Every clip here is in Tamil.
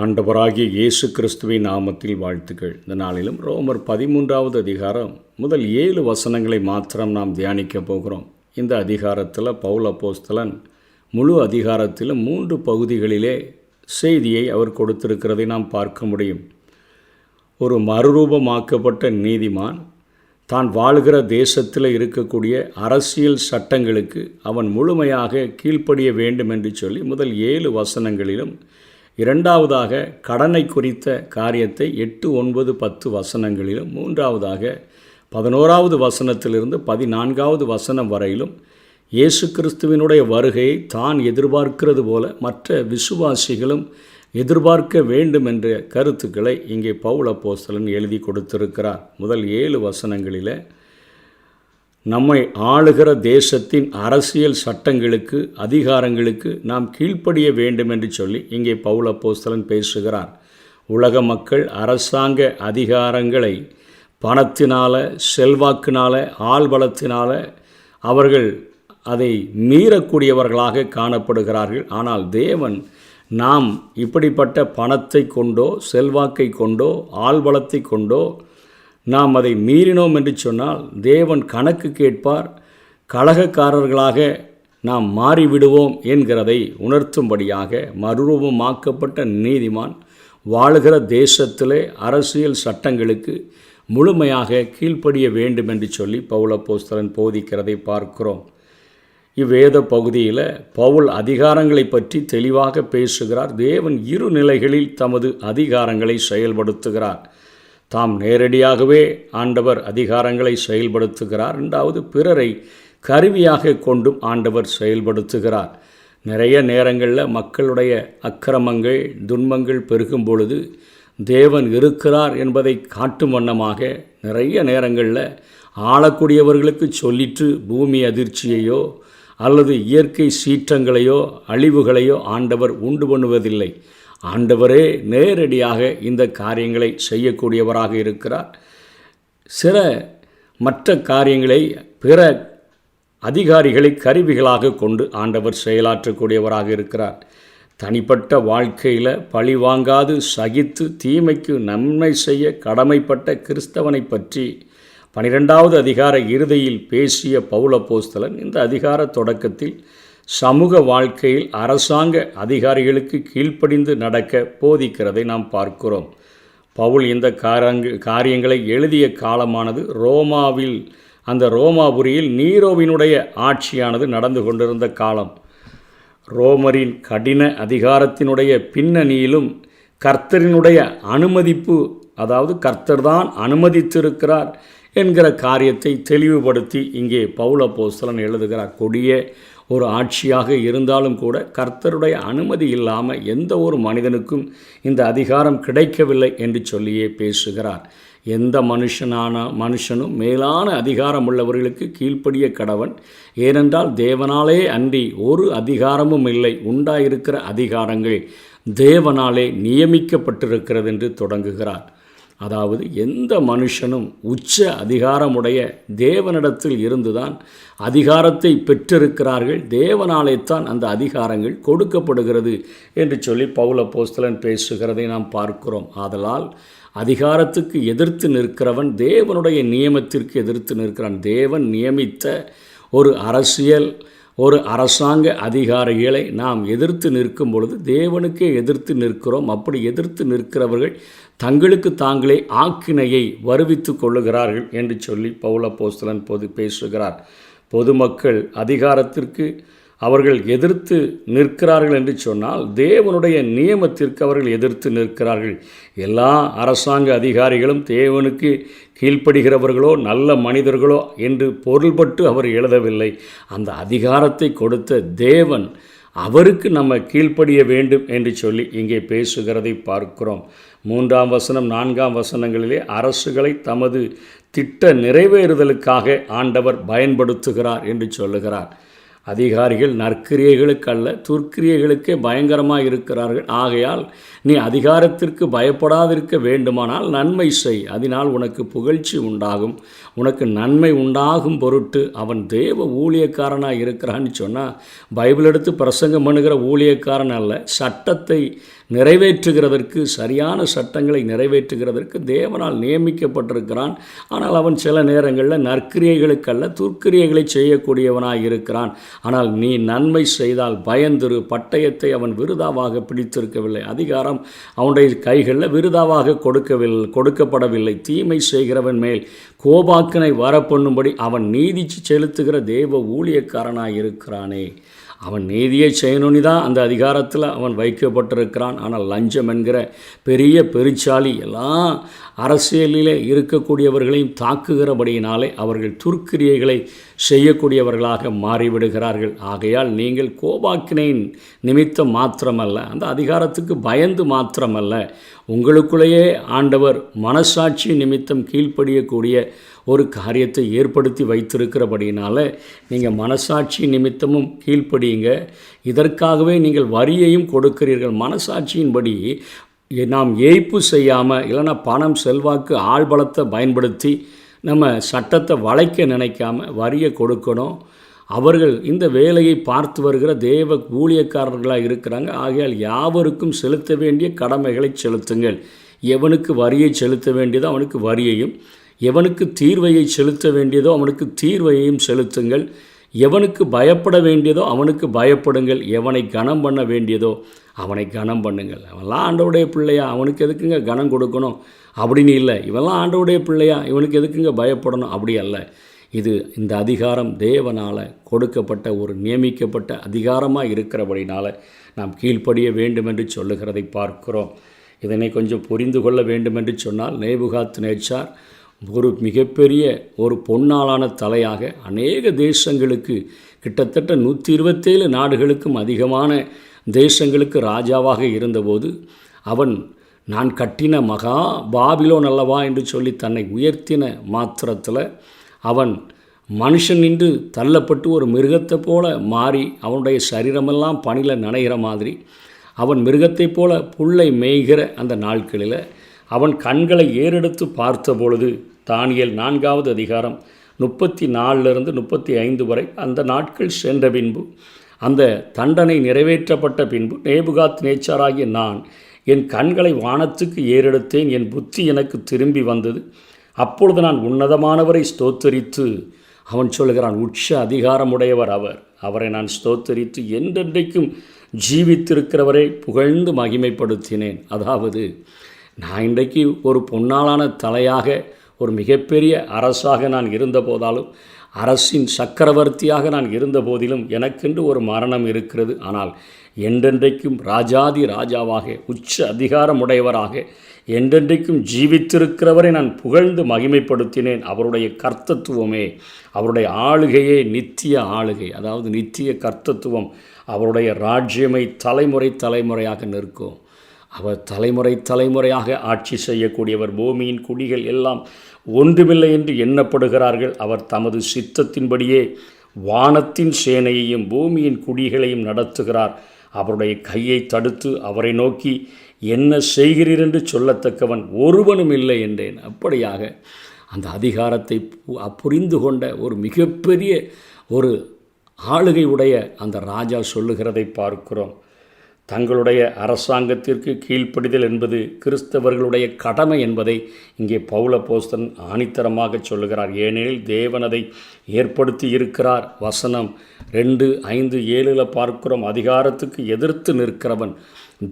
ஆண்டவராகிய இயேசு கிறிஸ்துவின் நாமத்தில் வாழ்த்துக்கள். இந்த நாளிலும் ரோமர் 13வது அதிகாரம் முதல் 7 வசனங்களை மாத்திரம் நாம் தியானிக்க போகிறோம். இந்த அதிகாரத்தில் பவுல் அப்போஸ்தலன் முழு அதிகாரத்திலும் 3 பகுதிகளிலே செய்தியை அவர் கொடுத்திருக்கிறதை நாம் பார்க்க முடியும். ஒரு மறுரூபமாக்கப்பட்ட நீதிமான் தான் வாழ்கிற தேசத்தில் இருக்கக்கூடிய அரசியல் சட்டங்களுக்கு அவன் முழுமையாக கீழ்ப்படிய வேண்டும் என்று சொல்லி முதல் 7 வசனங்களிலும், இரண்டாவதாக கடனை குறித்த காரியத்தை 8, 9, 10 வசனங்களிலும், மூன்றாவதாக 11வது வசனத்திலிருந்து 14வது வசனம் வரையிலும் இயேசு கிறிஸ்துவினுடைய வருகையை தான் எதிர்பார்க்கிறது போல மற்ற விசுவாசிகளும் எதிர்பார்க்க வேண்டும் என்ற கருத்துக்களை இங்கே பவுல் அப்போஸ்தலன் எழுதி கொடுத்திருக்கிறார். முதல் 7 வசனங்களில் நம்மை ஆளுகிற தேசத்தின் அரசியல் சட்டங்களுக்கு, அதிகாரங்களுக்கு நாம் கீழ்ப்படிய வேண்டும் என்று சொல்லி இங்கே பவுல் அப்போஸ்தலன் பேசுகிறார். உலக மக்கள் அரசாங்க அதிகாரங்களை பணத்தினால, செல்வாக்கினால, ஆள்பலத்தினால அவர்கள் அதை மீறக்கூடியவர்களாக காணப்படுகிறார்கள். ஆனால் தேவன் நாம் இப்படிப்பட்ட பணத்தை கொண்டோ, செல்வாக்கை கொண்டோ, ஆள்பலத்தை கொண்டோ நாம் அதை மீறினோம் என்று சொன்னால் தேவன் கணக்கு கேட்பார். கலகக்காரர்களாக நாம் மாறிவிடுவோம் என்கிறதை உணர்த்தும்படியாக மறுரூபமாக்கப்பட்ட நீதிமான் வாழுகிற தேசத்திலே அரசியல் சட்டங்களுக்கு முழுமையாக கீழ்ப்படிய வேண்டும் என்று சொல்லி பவுல் அப்போஸ்தலன் போதிக்கிறதை பார்க்கிறோம். இவ்வேத பகுதியில் பவுல் அதிகாரங்களை பற்றி தெளிவாக பேசுகிறார். தேவன் 2 நிலைகளில் தமது அதிகாரங்களை செயல்படுத்துகிறார். தாம் நேரடியாகவே ஆண்டவர் அதிகாரங்களை செயல்படுத்துகிறார். 2வது, பிறரை கருவியாக கொண்டும் ஆண்டவர் செயல்படுத்துகிறார். நிறைய நேரங்களில் மக்களுடைய அக்கிரமங்கள், துன்பங்கள் பெருகும் பொழுது தேவன் இருக்கிறார் என்பதை காட்டும் வண்ணமாக நிறைய நேரங்களில் ஆளக்கூடியவர்களுக்கு சொல்லிட்டு பூமி அதிர்ச்சியையோ அல்லது இயற்கை சீற்றங்களையோ அழிவுகளையோ ஆண்டவர் உண்டு பண்ணுவதில்லை. ஆண்டவரே நேரடியாக இந்த காரியங்களை செய்யக்கூடியவராக இருக்கிறார். சில மற்ற காரியங்களை பிற அதிகாரிகளை கருவிகளாக கொண்டு ஆண்டவர் செயலாற்றக்கூடியவராக இருக்கிறார். தனிப்பட்ட வாழ்க்கையில் பழி வாங்காது சகித்து தீமைக்கு நன்மை செய்ய கடமைப்பட்ட கிறிஸ்தவனை பற்றி 12வது அதிகார இறுதியில் பேசிய பவுல் அப்போஸ்தலன் இந்த அதிகார தொடக்கத்தில் சமூக வாழ்க்கையில் அரசாங்க அதிகாரிகளுக்கு கீழ்ப்படிந்து நடக்க போதிக்கிறதை நாம் பார்க்கிறோம். பவுல் இந்த காரியங்களை எழுதிய காலமானது ரோமாவில், அந்த ரோமாபுரியில் நீரோவினுடைய ஆட்சியானது நடந்து கொண்டிருந்த காலம். ரோமரின் கடின அதிகாரத்தினுடைய பின்னணியிலும் கர்த்தரினுடைய அனுமதிப்பு, அதாவது கர்த்தர்தான் அனுமதித்திருக்கிறார் என்கிற காரியத்தை தெளிவுபடுத்தி இங்கே பவுல் அப்போஸ்தலன் எழுதுகிறார். கொடிய ஒரு ஆட்சியாக இருந்தாலும் கூட கர்த்தருடைய அனுமதி இல்லாமல் எந்த ஒரு மனிதனுக்கும் இந்த அதிகாரம் கிடைக்கவில்லை என்று சொல்லியே பேசுகிறார். எந்த மனுஷனும் மேலான அதிகாரம் உள்ளவர்களுக்கு கீழ்ப்படிய கடவன். ஏனென்றால் தேவனாலே அன்றி ஒரு அதிகாரமும் இல்லை, உண்டாயிருக்கிற அதிகாரங்கள் தேவனாலே நியமிக்கப்பட்டிருக்கிறது என்று தொடங்குகிறார். அதாவது எந்த மனுஷனும் உச்ச அதிகாரமுடைய தேவனிடத்தில் இருந்துதான் அதிகாரத்தை பெற்றிருக்கிறார்கள். தேவனாலே தான் அந்த அதிகாரங்கள் கொடுக்கப்படுகிறது என்று சொல்லி பவுல் அப்போஸ்தலன் பேசுகிறதை நாம் பார்க்கிறோம். ஆதலால் அதிகாரத்துக்கு எதிர்த்து நிற்கிறவன் தேவனுடைய நியமத்திற்கு எதிர்த்து நிற்கிறான். தேவன் நியமித்த ஒரு அரசாங்க அதிகாரிகளை நாம் எதிர்த்து நிற்கும் பொழுது தேவனுக்கே எதிர்த்து நிற்கிறோம். அப்படி எதிர்த்து நிற்கிறவர்கள் தங்களுக்கு தாங்களே ஆக்கினையை வருவித்து கொள்ளுகிறார்கள் என்று சொல்லி பவுல் அப்போஸ்தலன் பேசுகிறார். பொதுமக்கள் அதிகாரத்திற்கு அவர்கள் எதிர்த்து நிற்கிறார்கள் என்று சொன்னால் தேவனுடைய நியமத்திற்கு அவர்கள் எதிர்த்து நிற்கிறார்கள். எல்லா அரசாங்க அதிகாரிகளும் தேவனுக்கு கீழ்ப்படுகிறவர்களோ நல்ல மனிதர்களோ என்று பொருள்பட்டு அவர் எழுதவில்லை. அந்த அதிகாரத்தை கொடுத்த தேவன் அவருக்கு நம்ம கீழ்ப்படிய வேண்டும் என்று சொல்லி இங்கே பேசுகிறதை பார்க்கிறோம். 3ஆம் வசனம் 4ஆம் வசனங்களிலே அரசுகளை தமது திட்ட நிறைவேறுதலுக்காக ஆண்டவர் பயன்படுத்துகிறார் என்று சொல்லுகிறார். அதிகாரிகள் நற்கிரியைகளுக்கு அல்ல, துர்க்கிரியைகளுக்கே பயங்கரமாக இருக்கிறார்கள். ஆகையால் நீ அதிகாரத்திற்கு பயப்படாதிருக்க வேண்டுமானால் நன்மை செய், அதனால் உனக்கு புகழ்ச்சி உண்டாகும், உனக்கு நன்மை உண்டாகும் பொருட்டு அவன் தேவ ஊழியக்காரனாக இருக்கிறான்னு சொன்னால் பைபிள் எடுத்து பிரசங்கம் பண்ணுகிற ஊழியக்காரன் அல்ல, சட்டத்தை நிறைவேற்றுகிறதற்கு, சரியான சட்டங்களை நிறைவேற்றுகிறதற்கு தேவனால் நியமிக்கப்பட்டிருக்கிறான். ஆனால் அவன் சில நேரங்களில் நற்கிரியைகளுக்கல்ல துர்க்கிரியைகளை செய்யக்கூடியவனாக இருக்கிறான். ஆனால் நீ நன்மை செய்தால் பயந்திரு. பட்டயத்தை அவன் விருதாவாக பிடித்திருக்கவில்லை. அதிகாரம் அவனுடைய கைகளில் விருதாவாக கொடுக்கப்படவில்லை. தீமை செய்கிறவன் மேல் கோபாக்கினை வரப்பண்ணும்படி அவன் நீதி செலுத்துகிற தேவ ஊழியக்காரனாக இருக்கிறானே. அவன் நீதியை செய்யணுன்னு தான் அந்த அதிகாரத்தில் அவன் வைக்கப்பட்டிருக்கிறான். ஆனால் லஞ்சம் என்கிற பெரிய பெருச்சாலி எல்லாம் அரசியலிலே இருக்கக்கூடியவர்களையும் தாக்குகிறபடியினாலே அவர்கள் துர்க்கிரியைகளை செய்யக்கூடியவர்களாக மாறிவிடுகிறார்கள். ஆகையால் நீங்கள் கோபாக்கினையின் நிமித்தம் மாத்திரமல்ல, அந்த அதிகாரத்துக்கு பயந்து மாத்திரமல்ல, உங்களுக்குள்ளேயே ஆண்டவர் மனசாட்சி நிமித்தம் கீழ்ப்படியக்கூடிய ஒரு காரியத்தை ஏற்படுத்தி வைத்திருக்கிறபடினால நீங்கள் மனசாட்சி நிமித்தமும் கீழ்ப்படியுங்க. இதற்காகவே நீங்கள் வரியையும் கொடுக்கிறீர்கள். மனசாட்சியின்படி நாம் ஏய்ப்பு செய்யாமல், இல்லைனா பணம் செல்வாக்கு ஆள்பலத்தை பயன்படுத்தி நம்ம சட்டத்தை வளைக்க நினைக்காம வரியை கொடுக்கணும். அவர்கள் இந்த வேலையை பார்த்து வருகிற தேவ ஊழியக்காரர்களாக இருக்கிறாங்க. ஆகையால் யாவருக்கும் செலுத்த வேண்டிய கடமைகளை செலுத்துங்கள். எவனுக்கு வரியை செலுத்த வேண்டியதோ அவனுக்கு வரியையும், எவனுக்கு தீர்வையை செலுத்த வேண்டியதோ அவனுக்கு தீர்வையையும் செலுத்துங்கள். எவனுக்கு பயப்பட வேண்டியதோ அவனுக்கு பயப்படுங்கள். எவனை கனம் பண்ண வேண்டியதோ அவனை கனம் பண்ணுங்கள். அவன்லாம் ஆண்டவருடைய பிள்ளையா, அவனுக்கு எதுக்குங்க கனம் கொடுக்கணும் அப்படின்னு இல்லை. இவெல்லாம் ஆண்டவருடைய பிள்ளையா, இவனுக்கு எதுக்குங்க பயப்படணும் அப்படி அல்ல. இது இந்த அதிகாரம் தேவனால் கொடுக்கப்பட்ட ஒரு நியமிக்கப்பட்ட அதிகாரமாக இருக்கிறபடினால நாம் கீழ்ப்படிய வேண்டும் என்று சொல்லுகிறதை பார்க்கிறோம். இதனை கொஞ்சம் புரிந்து கொள்ள வேண்டும் என்று சொன்னால், நேபுகாத்நேச்சார் ஒரு மிகப்பெரிய ஒரு பொன்னாலான தலையாக அநேக தேசங்களுக்கு, கிட்டத்தட்ட 127 நாடுகளுக்கும் அதிகமான தேசங்களுக்கு ராஜாவாக இருந்தபோது அவன் நான் கட்டின மகா பாபிலோன் அல்லவா என்று சொல்லி தன்னை உயர்த்தின மாத்திரத்தில் அவன் மனுஷன் நின்று தள்ளப்பட்டு ஒரு மிருகத்தை போல மாறி அவனுடைய சரீரமெல்லாம் பனியில் நனைகிற மாதிரி அவன் மிருகத்தை போல புல்லை மேய்கிற அந்த நாட்களில் அவன் கண்களை ஏறெடுத்து பார்த்த பொழுது, தானியேல் 4வது அதிகாரம் 34 35 வரை அந்த நாட்கள் சென்ற பின்பு, அந்த தண்டனை நிறைவேற்றப்பட்ட பின்பு, நேபுகாத்நேச்சாராகிய நான் என் கண்களை வானத்துக்கு ஏறெடுத்தேன். என் புத்தி எனக்கு திரும்பி வந்தது. அப்பொழுது நான் உன்னதமானவரை ஸ்தோத்தரித்து, அவன் சொல்கிறான், உச்ச அதிகாரமுடையவர் அவரை நான் ஸ்தோத்தரித்து என்றென்றைக்கும் ஜீவித்திருக்கிறவரை புகழ்ந்து மகிமைப்படுத்தினேன். அதாவது நான் இன்றைக்கு ஒரு பொன்னாலான தலையாக, ஒரு மிகப்பெரிய அரசாக நான் இருந்த போதாலும், அரசின் சக்கரவர்த்தியாக நான் இருந்த போதிலும் எனக்கென்று ஒரு மரணம் இருக்கிறது. ஆனால் என்றென்றைக்கும் ராஜாதி ராஜாவாக, உச்ச அதிகாரமுடையவராக என்றென்றைக்கும் ஜீவித்திருக்கிறவரை நான் புகழ்ந்து மகிமைப்படுத்தினேன். அவருடைய கர்த்தத்துவமே, அவருடைய ஆளுகையே நித்திய ஆளுகை, அதாவது நித்திய கர்த்தத்துவம். அவருடைய ராஜ்யமை தலைமுறை தலைமுறையாக நிற்கும். அவர் தலைமுறை தலைமுறையாக ஆட்சி செய்யக்கூடியவர். பூமியின் குடிகள் எல்லாம் ஒன்றுமில்லை என்று எண்ணப்படுகிறார்கள். அவர் தமது சித்தத்தின்படியே வானத்தின் சேனையையும் பூமியின் குடிகளையும் நடத்துகிறார். அவருடைய கையை தடுத்து அவரை நோக்கி என்ன செய்கிறீர் என்று சொல்லத்தக்கவன் ஒருவனும் இல்லை என்றேன். அப்படியாக அந்த அதிகாரத்தை புரிந்து கொண்ட ஒரு மிகப்பெரிய ஒரு ஆளுகை உடைய அந்த ராஜா சொல்லுகிறதை பார்க்கிறோம். தங்களுடைய அரசாங்கத்திற்கு கீழ்ப்படிதல் என்பது கிறிஸ்தவர்களுடைய கடமை என்பதை இங்கே பவுல் அப்போஸ்தலன் ஆணித்தரமாக சொல்லுகிறார். ஏனெனில் தேவன் அதை ஏற்படுத்தி இருக்கிறார். வசனம் 2:5-7 பார்க்கிறோம். அதிகாரத்துக்கு எதிர்த்து நிற்கிறவன்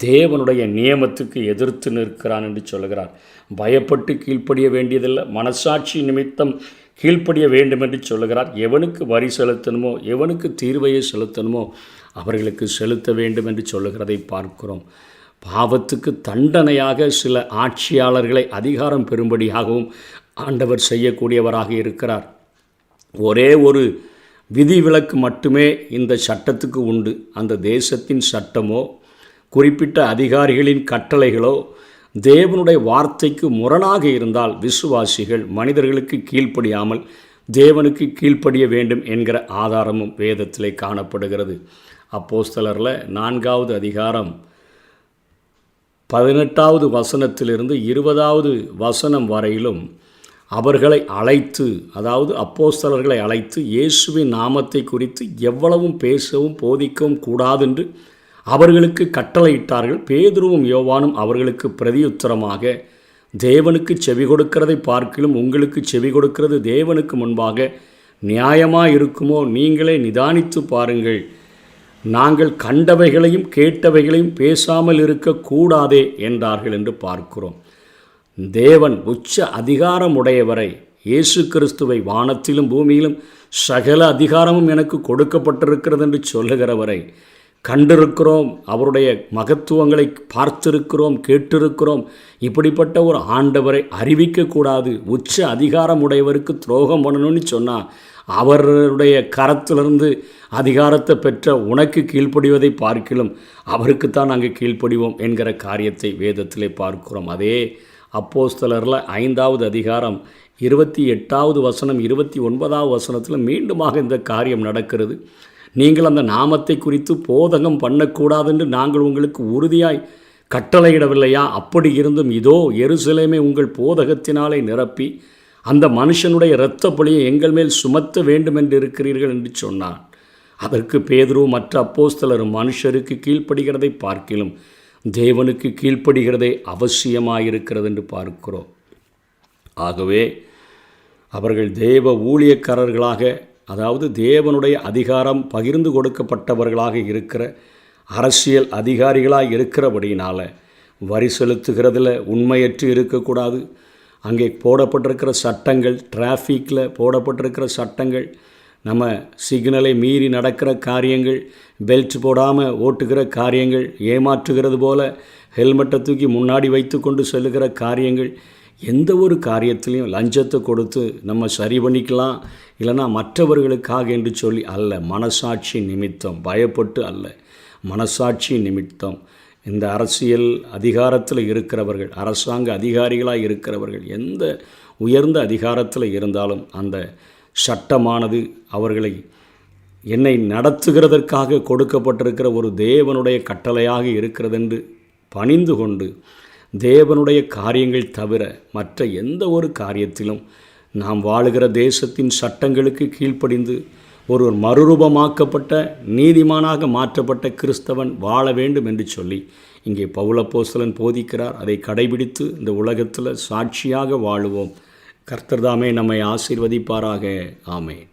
தேவனுடைய நியமத்துக்கு எதிர்த்து நிற்கிறான் என்று சொல்லுகிறார். பயப்பட்டு கீழ்ப்படிய வேண்டியதில்லை, மனசாட்சி நிமித்தம் கீழ்ப்படிய வேண்டும் என்று சொல்லுகிறார். எவனுக்கு வரி செலுத்தணுமோ, எவனுக்கு தீர்வையை செலுத்தணுமோ அவர்களுக்கு செலுத்த வேண்டும் என்று சொல்லுகிறதை பார்க்கிறோம். பாவத்துக்கு தண்டனையாக சில ஆட்சியாளர்களை அதிகாரம் பெறும்படியாகவும் ஆண்டவர் செய்யக்கூடியவராக இருக்கிறார். ஒரே ஒரு விதிவிலக்கு மட்டுமே இந்த சட்டத்துக்கு உண்டு. அந்த தேசத்தின் சட்டமோ குறிப்பிட்ட அதிகாரிகளின் கட்டளைகளோ தேவனுடைய வார்த்தைக்கு முரணாக இருந்தால் விசுவாசிகள் மனிதர்களுக்கு கீழ்ப்படியாமல் தேவனுக்கு கீழ்ப்படிய வேண்டும் என்கிற ஆதாரமும் வேதத்திலே காணப்படுகிறது. அப்போஸ்தலரில் 4வது அதிகாரம் 18வது வசனத்திலிருந்து 20வது வசனம் வரையிலும் அவர்களை அழைத்து, அதாவது அப்போஸ்தலர்களை அழைத்து இயேசுவின் நாமத்தை குறித்து எவ்வளவும் பேசவும் போதிக்கவும் கூடாதென்று அவர்களுக்கு கட்டளையிட்டார்கள். பேதுருவும் யோவானும் அவர்களுக்கு பிரதியுத்தரமாக, தேவனுக்கு செவி கொடுக்கிறதை பார்க்கிலும் உங்களுக்கு செவி கொடுக்கிறது தேவனுக்கு முன்பாக நியாயமாக இருக்குமோ நீங்களே நிதானித்து பாருங்கள். நாங்கள் கண்டவைகளையும் கேட்டவைகளையும் பேசாமல் இருக்கக்கூடாதே என்றார்கள் என்று பார்க்கிறோம். தேவன் உச்ச அதிகாரமுடையவரை, இயேசு கிறிஸ்துவை, வானத்திலும் பூமியிலும் சகல அதிகாரமும் எனக்கு கொடுக்கப்பட்டிருக்கிறது என்று சொல்லுகிறவரை கண்டிருக்கிறோம். அவருடைய மகத்துவங்களை பார்த்திருக்கிறோம், கேட்டிருக்கிறோம். இப்படிப்பட்ட ஒரு ஆண்டவரை அறிவிக்கக்கூடாது. உச்ச அதிகாரமுடையவருக்கு துரோகம் பண்ணணும்னு சொன்னால் அவருடைய கரத்திலிருந்து அதிகாரத்தை பெற்ற உனக்கு கீழ்ப்படிவதை பார்க்கிலும் அவருக்குத்தான் நாங்கள் கீழ்ப்படிவோம் என்கிற காரியத்தை வேதத்திலே பார்க்கிறோம். அதே அப்போஸ்தலரில் 5வது அதிகாரம் 28வது வசனம் 29வது வசனத்தில் மீண்டுமாக இந்த காரியம் நடக்கிறது. நீங்கள் அந்த நாமத்தை குறித்து போதகம் பண்ணக்கூடாது என்று நாங்கள் உங்களுக்கு உறுதியாய் கட்டளையிடவில்லையா? அப்படி இருந்தும் இதோ எருசலேமை உங்கள் போதகத்தினாலே நிரப்பி அந்த மனுஷனுடைய இரத்த பழியை எங்கள் மேல் சுமத்த வேண்டும் என்று இருக்கிறீர்கள் என்று சொன்னான். அதற்கு பேதுரு மற்ற அப்போஸ்தலரும் மனுஷருக்கு கீழ்ப்படுகிறதை பார்க்கிலும் தேவனுக்கு கீழ்ப்படுகிறதே அவசியமாயிருக்கிறது என்று பார்க்கிறோம். ஆகவே அவர்கள் தேவ ஊழியக்காரர்களாக, அதாவது தேவனுடைய அதிகாரம் பகிர்ந்து கொடுக்கப்பட்டவர்களாக இருக்கிற அரசியல் அதிகாரிகளாக இருக்கிறபடியினால் வரி செலுத்துகிறதில் உண்மையற்று இருக்கக்கூடாது. அங்கே போடப்பட்டிருக்கிற சட்டங்கள், டிராஃபிக்கில் போடப்பட்டிருக்கிற சட்டங்கள், நம்ம சிக்னலை மீறி நடக்கிற காரியங்கள், பெல்ட் போடாமல் ஓட்டுகிற காரியங்கள், ஏமாற்றுகிறது போல ஹெல்மெட்டை தூக்கி முன்னாடி வைத்து கொண்டு செல்லுகிற காரியங்கள், எந்த ஒரு காரியத்திலையும் லஞ்சத்தை கொடுத்து நம்ம சரி பண்ணிக்கலாம், இல்லைனா மற்றவர்களுக்காக என்று சொல்லி அல்ல, மனசாட்சி நிமித்தம், பயப்பட்டு அல்ல, மனசாட்சி நிமித்தம் இந்த அரசியல் அதிகாரத்தில் இருக்கிறவர்கள், அரசாங்க அதிகாரிகளாக இருக்கிறவர்கள், எந்த உயர்ந்த அதிகாரத்தில் இருந்தாலும் அந்த சட்டமானது அவர்களை என்னை நடத்துகிறதற்காக கொடுக்கப்பட்டிருக்கிற ஒரு தேவனுடைய கட்டளையாக இருக்கிறதென்று பணிந்து கொண்டு தேவனுடைய காரியங்கள் தவிர மற்ற எந்த ஒரு காரியத்திலும் நாம் வாழுகிற தேசத்தின் சட்டங்களுக்கு கீழ்ப்படிந்து ஒரு மறுரூபமாக்கப்பட்ட நீதிமானாக மாற்றப்பட்ட கிறிஸ்தவன் வாழ வேண்டும் என்று சொல்லி இங்கே பவுலப்போஸ்தலன் போதிக்கிறார். அதை கடைபிடித்து இந்த உலகத்தில் சாட்சியாக வாழுவோம். கர்த்தர் தாமே நம்மை ஆசீர்வதிப்பாராக. ஆமென்.